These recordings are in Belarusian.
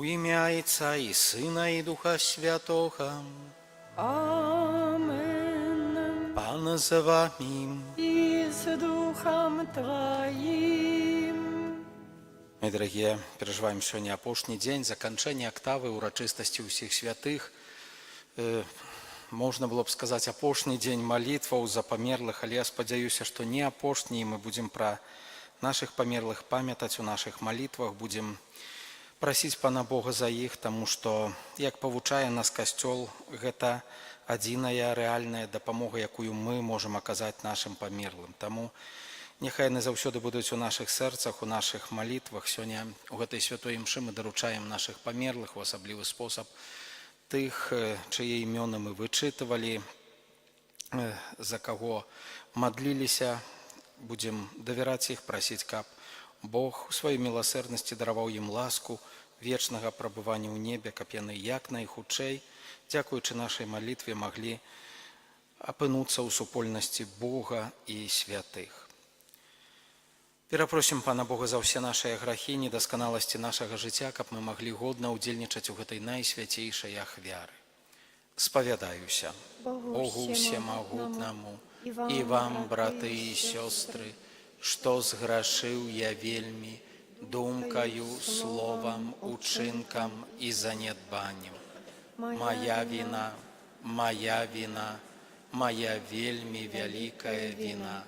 У ім'я Отця і Сина, і Духа Святого. Амен. Пан з вами. И с Духом Твоим. Мы, дорогие, переживаем сегодня апошний день, заканчэння октавы, урачыстасці ўсіх святых. Можна было б сказаць апошні дзень малітваў за памерлых, але я спадзяюся, што не апошні, і мы будзем пра нашых памерлых памятаць у нашых малітвах, будзем прасіць Пана Бога за іх, таму што, як павучае нас Касцёл, гэта адзіная рэальная дапамога, якую мы можам аказаць нашым памерлым. Таму няхай яны заўсёды будуць у нашых сэрцах, у нашых малітвах. Сёння у гэтай святой імшы мы даручаем нашых памерлых у асаблівы спосаб тых, чые імёны мы вычытывалі, за каго мадліліся. Будзем давяраць іх, прасіць, каб Бог у сваёй міласэрнасці дараваў ім ласку вечнага прабывання ў небе, каб яны як найхутчэй, дзякуючы нашай малітве, маглі апынуцца ў супольнасці Бога і святых. Перапросім Пана Бога за ўсе нашыя грахі, недасканаласці нашага жыцця, каб мы маглі годна ўдзельнічаць у гэтай найсвяцейшай ахвяры. Спавядаюся Богу Всемагутнаму і вам, браты і сёстры, што зграшыў я вельмі думкаю, словам, учынкам і занядбаннем. Моя вина, моя вина, моя вельмі вялікая вина.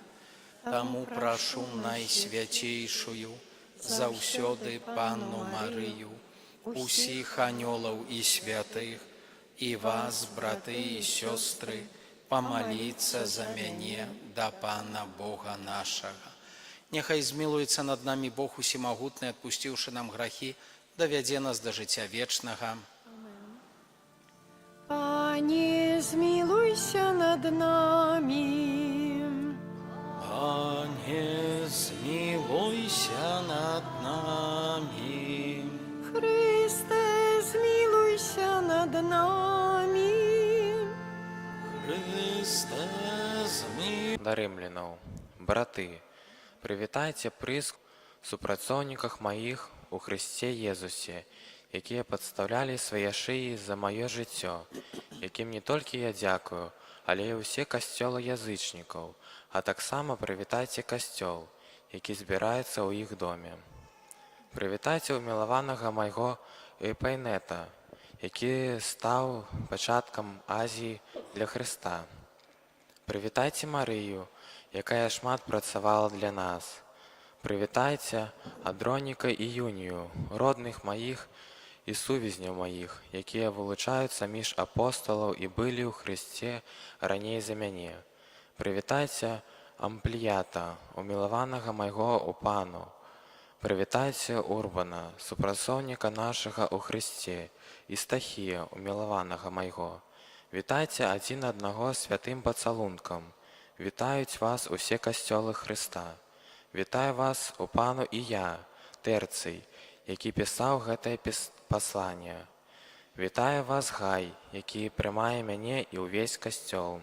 Таму прашу найсвяцейшую заўсёды Панну Марыю, усіх анёлаў і святых, і вас, браты і сёстры, памаліцца за мяне да Пана Бога нашага. Няхай змілуецца над намі Бог усемагутны, адпусціўшы нам грахі, давядзе нас да жыцця вечнага. Пане, змилуйся над нами. Пане, змилуйся над нами. Христе, змилуйся над нами. Христе, змилуйся. Да рымлянаў, браты, прывітайце прыск супрацоўніках маіх у Хрысце Езусе, якія падстаўлялі свае шыі за маё жыццё, якім не толькі я дзякую, але і ўсе касцёлы язычнікаў, а таксама прывітайце касцёл, які збіраецца ў іх доме. Прывітайце ўмілаванага майго Эпайнета, які стаў пачаткам Азіі для Хрыста. Прывітайце Марыю, якая шмат працавала для нас. Прывітайце Адроніка і Юнію, родных маіх і сувязняў маіх, якія вылучаюцца між апосталаў і былі ў Хрысце раней за мяне. Прывітайце Амплията, умілаванага майго у Пану. Прывітайце Урбана, супрацоўніка нашага ў Хрысце, і Стахія, умілаванага майго. Вітайце адзін аднаго святым пацалункам. Вітаюць вас усе касцёлы Хрыста. Вітаю вас у Пану і я, Тэрцый, які пісаў гэтае пасланне. Вітаю вас, Гай, які прымае мяне і ўвесь касцёл.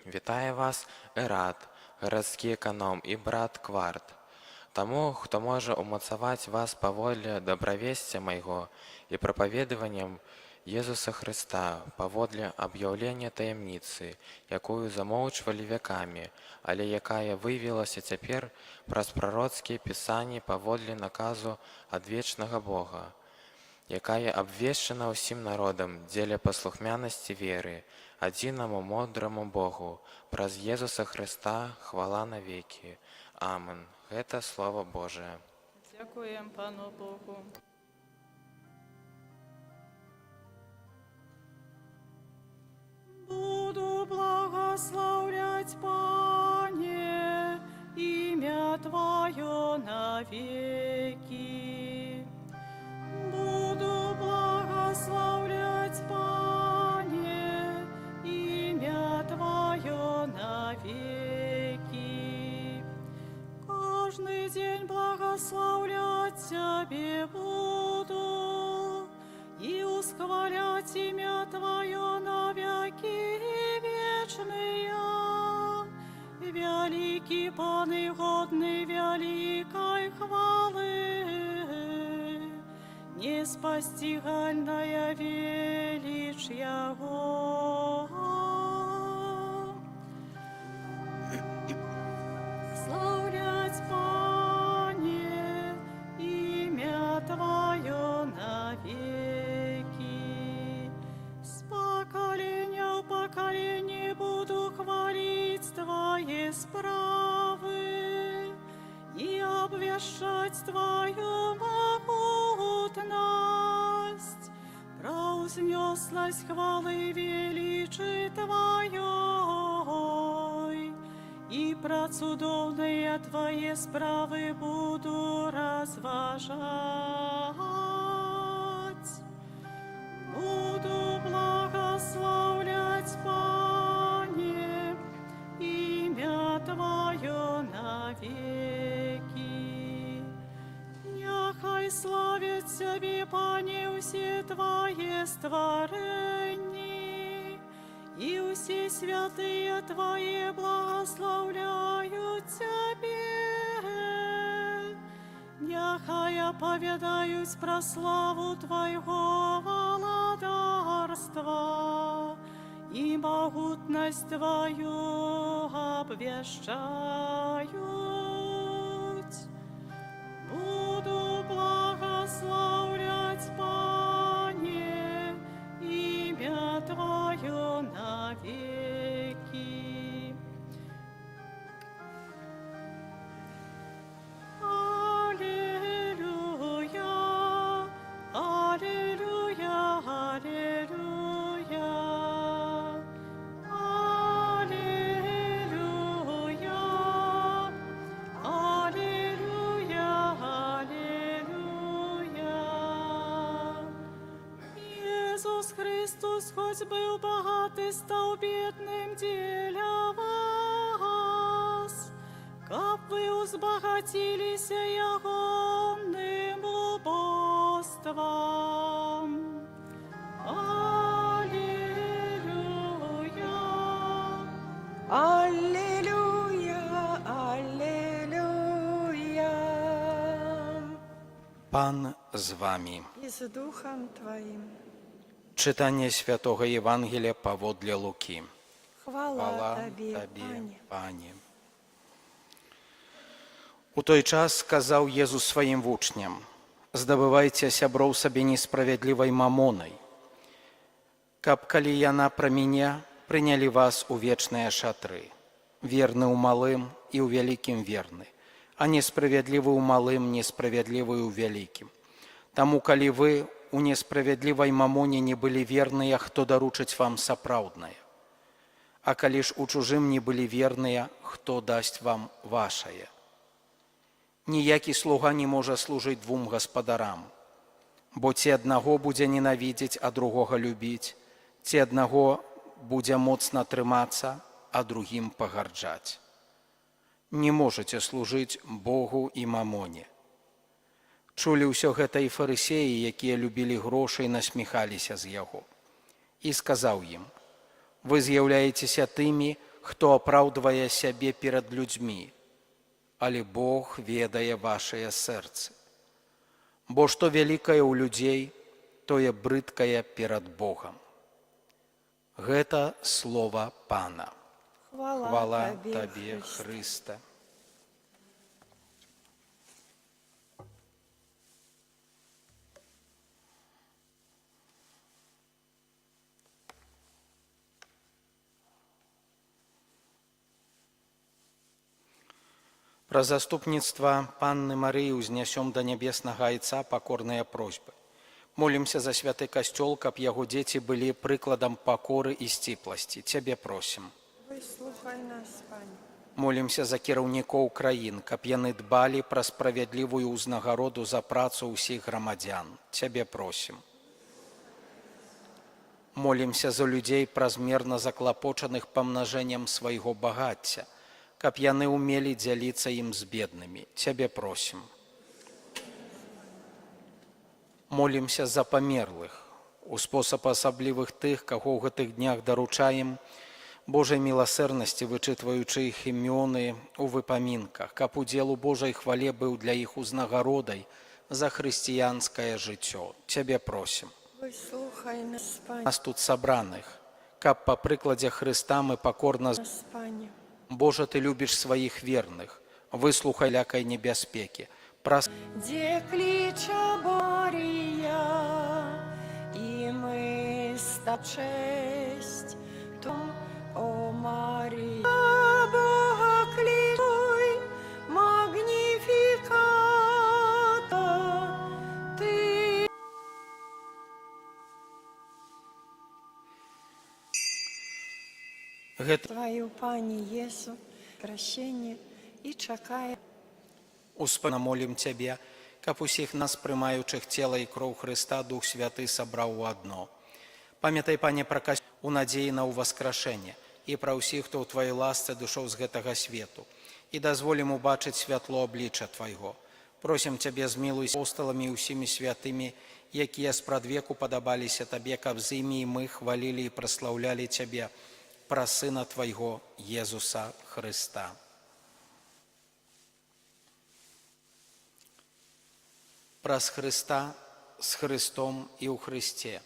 Вітаю вас, Эрат, гарадскі эканом, і брат Кварт. Таму, хто можа умацаваць вас паводле дабравесця майго і прапаведаваннем Езуса Хрыста, паводле аб'яўлення таямніцы, якую замоўчвалі вякамі, але якая выявілася цяпер праз прароцкія пісанні паводле наказу ад вечнага Бога, якая абвешчана ўсім народам дзеля паслухмянасці веры, адзінаму мудраму Богу, праз Езуса Хрыста, хвала навекі. Амен. Гэта Слово Божие. Дякуємо Пану Богу. Буду благословлять, Пане, имя Твое навеки. Буду благословлять, Пане, имя Твое навеки. Каждый день благословлять Тебе буду и восхвалять имя Твое навеки вечные. Великий Пан и годный великой хвалы, неспостигальная величь Его. Славлять, Пане, имя Твое навеки. С поколения в поколение буду хвалить Твои справы и обвещать Твою могутность. Произнеслась хвалы величия Твоей, и про чудовные Твои справы буду разважать. Буду благословлять, Пане, имя Твое навеки. Нехай славят Тебе, Пане, все Твои створения, и все святые Твои благословляют Тебе. Нехай оповедают про славу Твоего владарства и могутность Твою обвещают. Буду благословлять, Пане, имя Твое навеки. Аллилуйя, аллилуйя, аллилуйя. Аллилуйя, аллилуйя, аллилуйя. Иисус Христос, хоть был богат и стал бедным для вас, как вы узбогатились ягонным убоством. Аллилуйя. Аллилуйя, аллилуйя. Пан з вами. И с Духом Твоим. Читання Святого Євангелія паводле Луки. Хвала Хвала Тебе, Табі, Пане. Пані. У той час сказаў Езус сваім вучням: «Здабывайце сяброў сабе несправядлівай мамонай, каб, калі яна пра мяне, прынялі вас у вечныя шатры. Верны ў малым і ў вялікім верны, а несправядлівы ў малым, несправядлівы ў вялікім. Таму, калі вы у несправядлівай мамоне не былі верныя, хто даручыць вам сапраўднае? А калі ж у чужым не былі верныя, хто дасць вам вашае? Ніякі слуга не можа служыць двум гаспадарам, бо ці аднаго будзе ненавідзець, а другога любіць, ці аднаго будзе моцна трымацца, а другім пагарджаць. Не можаце служыць Богу і мамоне». Чулі ўсё гэта і фарысеі, якія любілі грошы і насміхаліся з яго. І сказаў ім: «Вы з'яўляецеся тымі, хто апраўдвае сябе перад людзьмі, але Бог ведае вашыя сэрцы. Бо што вялікае ў людзей, тое брыдкае перад Богам». Гэта слова Пана. Хвала Табе, Хрыста. Пра заступніцтва Панны Марыі ўзнясём да нябеснага Айца пакорныя просьбы. Молімся за святы касцёл, каб яго дзеці былі прыкладам пакоры і сціпласці. Цябе просім. Выслухай нас, Пане. Молімся за кіраўнікоў краін, каб яны дбалі пра справядлівую ўзнагароду за працу ўсіх грамадзян. Цябе просім. Молімся за людзей, празмерна заклапочаных памнажэннем свайго багацця, каб яны ўмелі дзяліцца ім з беднымі. Цябе просім. Молімся за памерлых, у спосаб асаблівых тых, каго ў гэтых днях даручаем, Божай міласэрнасці, вычытваючы іх імёны ў выпамінках, каб удзел у Божай хвале быў для іх узнагародай за хрысціянскае жыццё. Цябе просім. Выслухай нас, Пане. Нас тут сабраных, каб па прыкладзе Хрыста мы пакорна... Нас, Пане. Божа, Ты любіш сваіх верных, выслухай лякай небяспекі. Праз... Где клича Бория, и мы ста честь, том, о Мария. Бога кличуй, магнификата, ты. Гэта Твою, Пане Єсу, прощение и чакай. Успэна молім Цябе, каб усіх нас, прымаючых цела і кроў Хрыста, Дух Святы сабраў у адно. Памятай, Пане, пра Касцёл у надзеі на ўваскрашэнне і пра ўсіх, хто ў Тваёй ласцы дышоў з гэтага свету. І дазволім убачыць святло аблічча Твайго. Просім Цябе, змілуйся апосталамі і ўсімі святымі, якія спрадвеку падабаліся Табе, каб з імі і мы хвалілі і праслаўлялі Цябе праз Сына Твайго, Езуса Хрыста. Праз Хрыста, з Хрыстом і ў Хрысце.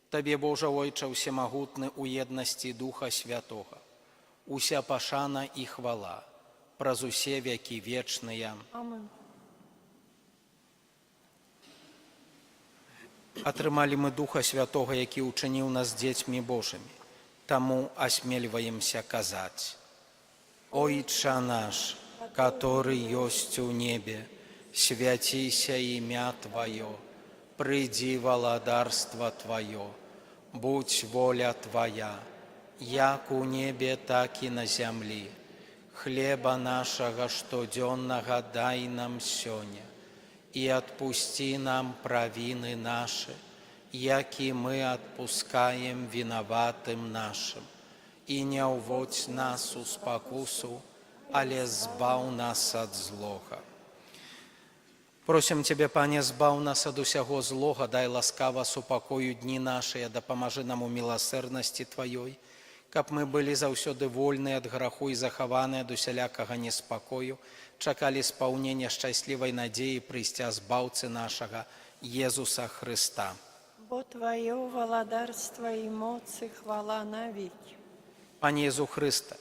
Табе, Божа Ойча ўсемагутны, у еднасці Духа Святога, уся пашана і хвала, праз усе векі вечныя. Амин. Атрымалі мы Духа Святога, які ўчыніў нас дзецьмі Божымі, таму асмельваемся казаць: Ойча наш, который ёсць у небе, свяціся імя Твоё, прыйдзі валадарства Твоё, будь воля Твоя, як у небе, так і на зямлі. Хлеба нашага штодзённага дай нам сёння, і адпусці нам правіны нашы, як і мы адпускаем вінаватым нашым. І не ўводзь нас у спакусу, але збаў нас ад злога. Просім Цябе, Пане, збаў нас ад усяго злога, дай ласкава супакою дні нашыя, дапамажы нам у міласэрнасці Тваёй, каб мы былі заўсёды вольныя ад граху і захаваныя ад усялякага неспакою, чакалі спаўнення шчаслівай надзеі прыйсця збаўцы нашага, Езуса Хрыста. Бо Твое владарство и моц и хвала навеки. Пане Езу Хрыста,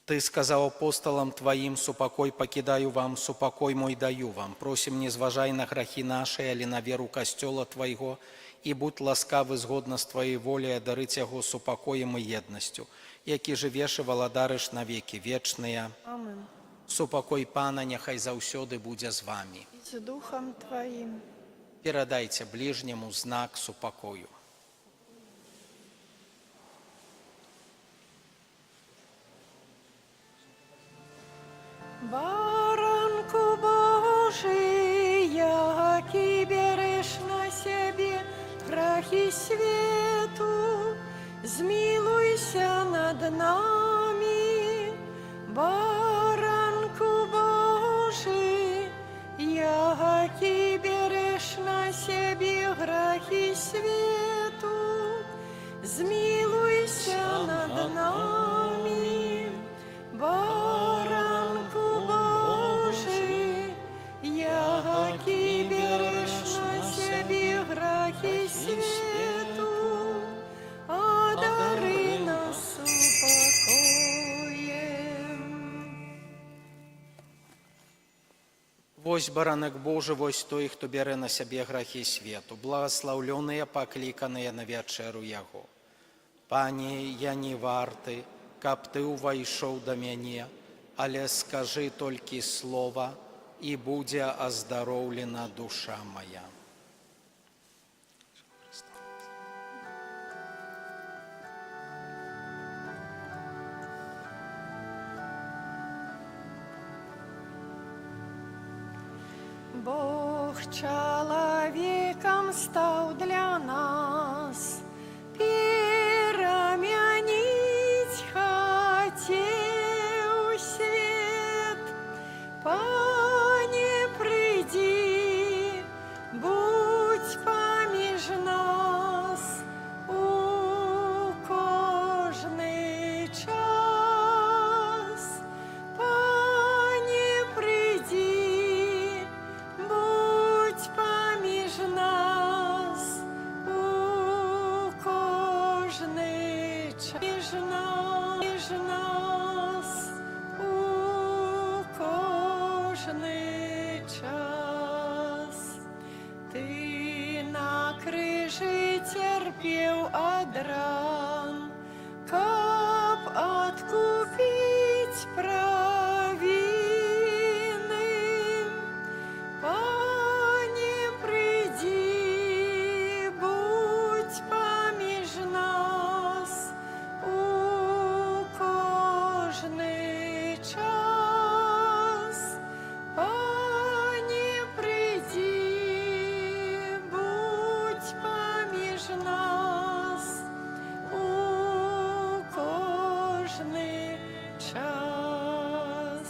Ты сказаў апосталам Тваім: супакой пакідаю вам, супакой мой даю вам. Просім, не зважай на грахі нашыя, але на веру Касцёла Твайго, і будь ласкавы згодна з Тваёй воляй дарыць яго супакоем і еднасцю, які жывеш і валадарыш на векі вечныя. Амин. Супакой Пана няхай заўсёды будзе з вамі. И с Духом Твоим. Перадайце бліжняму знак супакою. Баранку Божий, який береш на себе грехи свету, змилуйся над нами. Баранку Божий, який береш на себе грехи свету, змилуйся над нами. Баранку Божий, який береш на себе грехи свету, одари нас упокоем. Вось баранак Божы, вось той, хто бярэ на сябе грахі свету, благаслаўлёныя, пакліканыя на вячэру яго. Пане, я не варты, каб ты ўвайшоў да мяне, але скажы толькі слова, і будзе аздароўлена душа мая. Бог человеком стал для нас, переменить хотел свет. Пане, приди, будь помеж нас у кожный час. Пане, приди, нас у кожний час. Ти на крижі терпів ад ран, каб откупить праведным. Пане, приди, будь поміж нас у кожний час. Пане, приди, будь поміж нас у кожний час.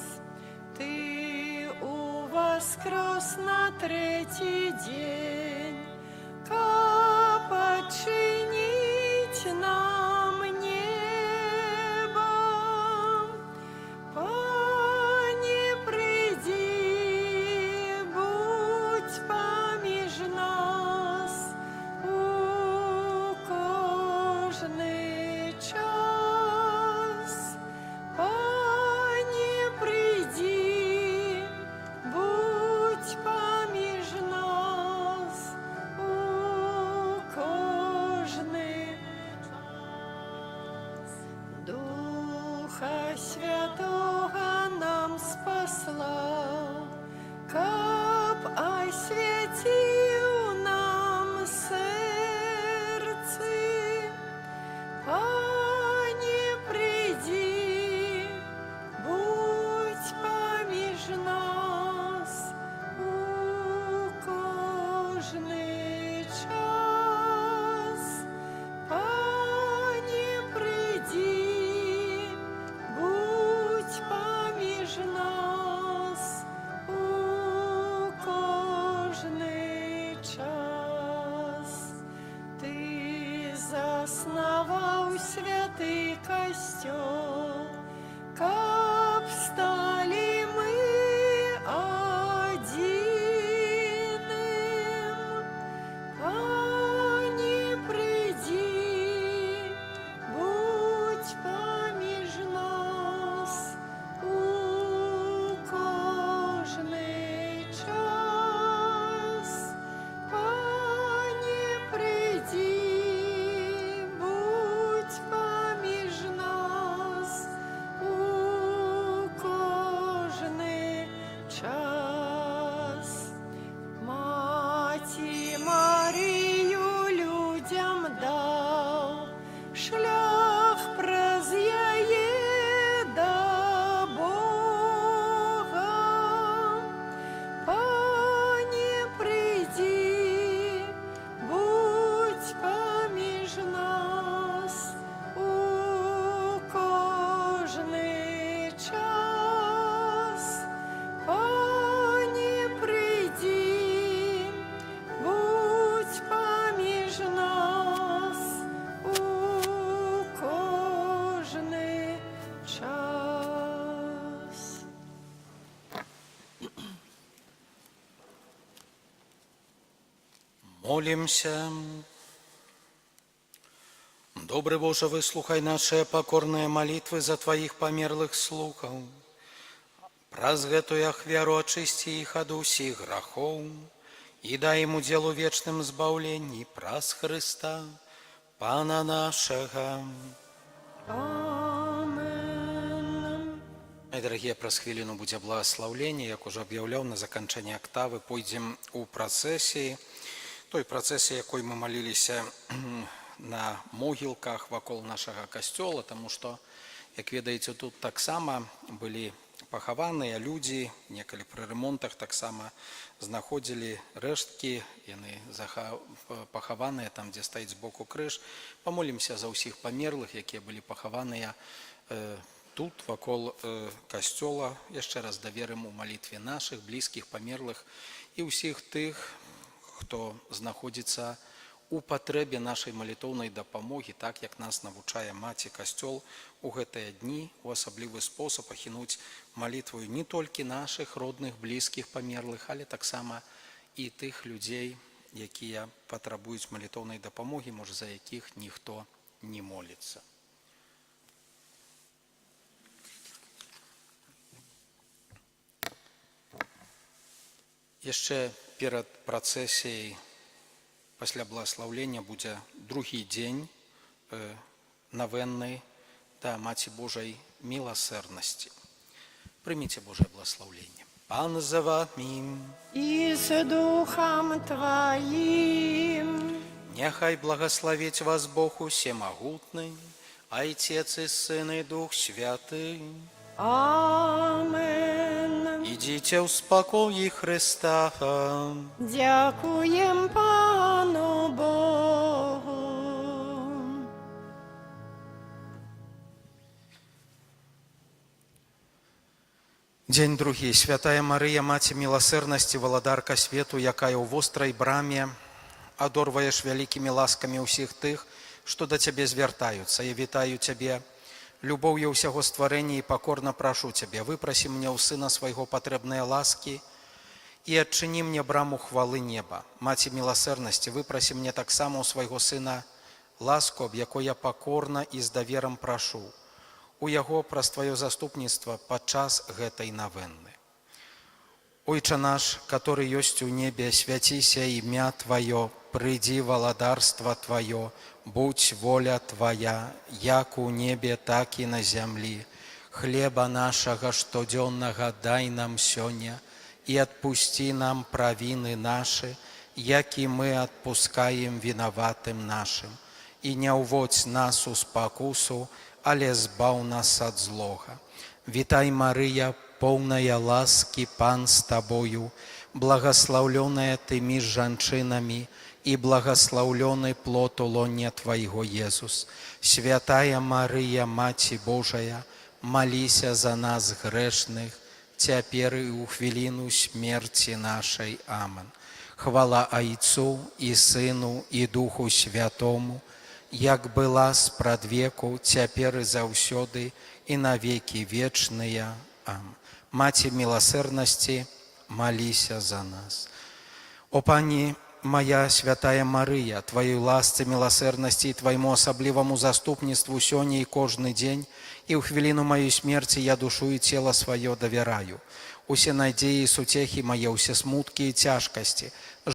Ти воскрес на третій день, каб очинить нам небо. Пане, приди, будь поміж нас у кожний час. Пане, приди, будь поміж нас у кожний час. Духа Святого нам спасла, каб освятив нам серце. Пане, приди, будь поміж нас у кожний час. Пане, приди, будь поміж нас у кожний час. Ти заснував святий костьол, каб стали ми одним. Пане, приди, будь поміж нас у кожний час. Пане, приди, будь поміж нас у кожний час. Маті Марію людям дав, шлях през яє до Бога. Пане, приди, будь поміж нас у кожний час. Пане, приди, будь поміж нас у кожний час. Молимся. Добрый Боже, выслухай наши покорные молитвы за Твоих померлых слухов. Праз гэтую ахвяру очисти их от усіх грахов и дай им уделу вечным збавлении праз Христа, Пана нашего. Амен. Дорогие, праз хвилину будзе благословление, як уже объявлял на заканчэнне октавы, пойдем у процессии, той процессии, якой мы молились на могілках вакол нашага касцёла, тому што, як ведаеце, тут таксама былі пахаваныя людзі, некалі пры ремонтах таксама знаходзілі рэшткі, яны пахаваныя там, дзе стаіць збоку крыж. Памолімся за ўсіх памерлых, якія былі пахаваныя тут, вакол касцёла. Яшчэ раз даверым у малітве нашых блізкіх памерлых і ўсіх тых, хто знаходзіцца у патрэбе нашай малітоўнай дапамогі, так як нас навучае маці касцёл у гэтыя дні у асаблівы спосаб ахінуць малітваю не толькі нашых родных, блізкіх памерлых, але таксама і тых людзей, якія патрабуюць малітоўнай дапамогі, можа, за якіх ніхто не моліцца. Яшчэ перад працэсіяй пасля благословлення будзе другі дзень навенны да Маці Божай милосердности. Примите Божие благословение. Пан за вами. И с Духом Твоим. Нехай благословить вас Бог Всемогутный, Отец и Сын и Дух Святый. Амен. Идите в спокой Христа. Дякуем Пану Богу. Дзень другі. Святая Марыя, Маці милосердности, валадарка свету, якая ў вострай браме адорваеш вялікімі ласкамі ўсіх тых, што да Цябе звяртаюцца. Я вітаю Цябе любоўю ўсяго стварэння і пакорна прашу Цябе, выпрасі мне ў Сына свайго патрэбныя ласкі і адчыні мне браму хвалы неба. Маці милосердности, выпрасі мне таксама ў свайго Сына ласку, аб якой я пакорна і з даверам прашу у Яго праз Тваё заступніцтва падчас гэтай навенны. Ойча наш, который ёсць у небе, свяціся імя Тваё, прыйдзі валадарства Тваё, будь воля Твая, як у небе, так і на зямлі. Хлеба нашага штодзённага дай нам сёння, і адпусці нам правіны нашы, як і мы адпускаем вінаватым нашым. І не ўводзь нас у спакусу, але збаў нас ад злога. Вітай, Марыя, поўная ласкі, Пан з Табою, благословленная Ты між жанчынамі, і благословленный плод улоння Твайго, Езус. Святая Марыя, Маці Божая, маліся за нас грэшных, цяпер і ў хвіліну смерці нашай. Амен. Хвала Айцу і Сыну і Духу Святому, як была спрадвеку, цяпер і заўсёды, і на векі вечныя. Амен. Маці милосердности, молися за нас. О Пані моя, святая Марыя, Твоей ласцы, милосердности и Твоему особливому заступництву сёння и кожны день, и в хвилину моей смерти я душу и тело свое доверяю. Усе надеи и сутехи мои, усе смутки и тяжкости,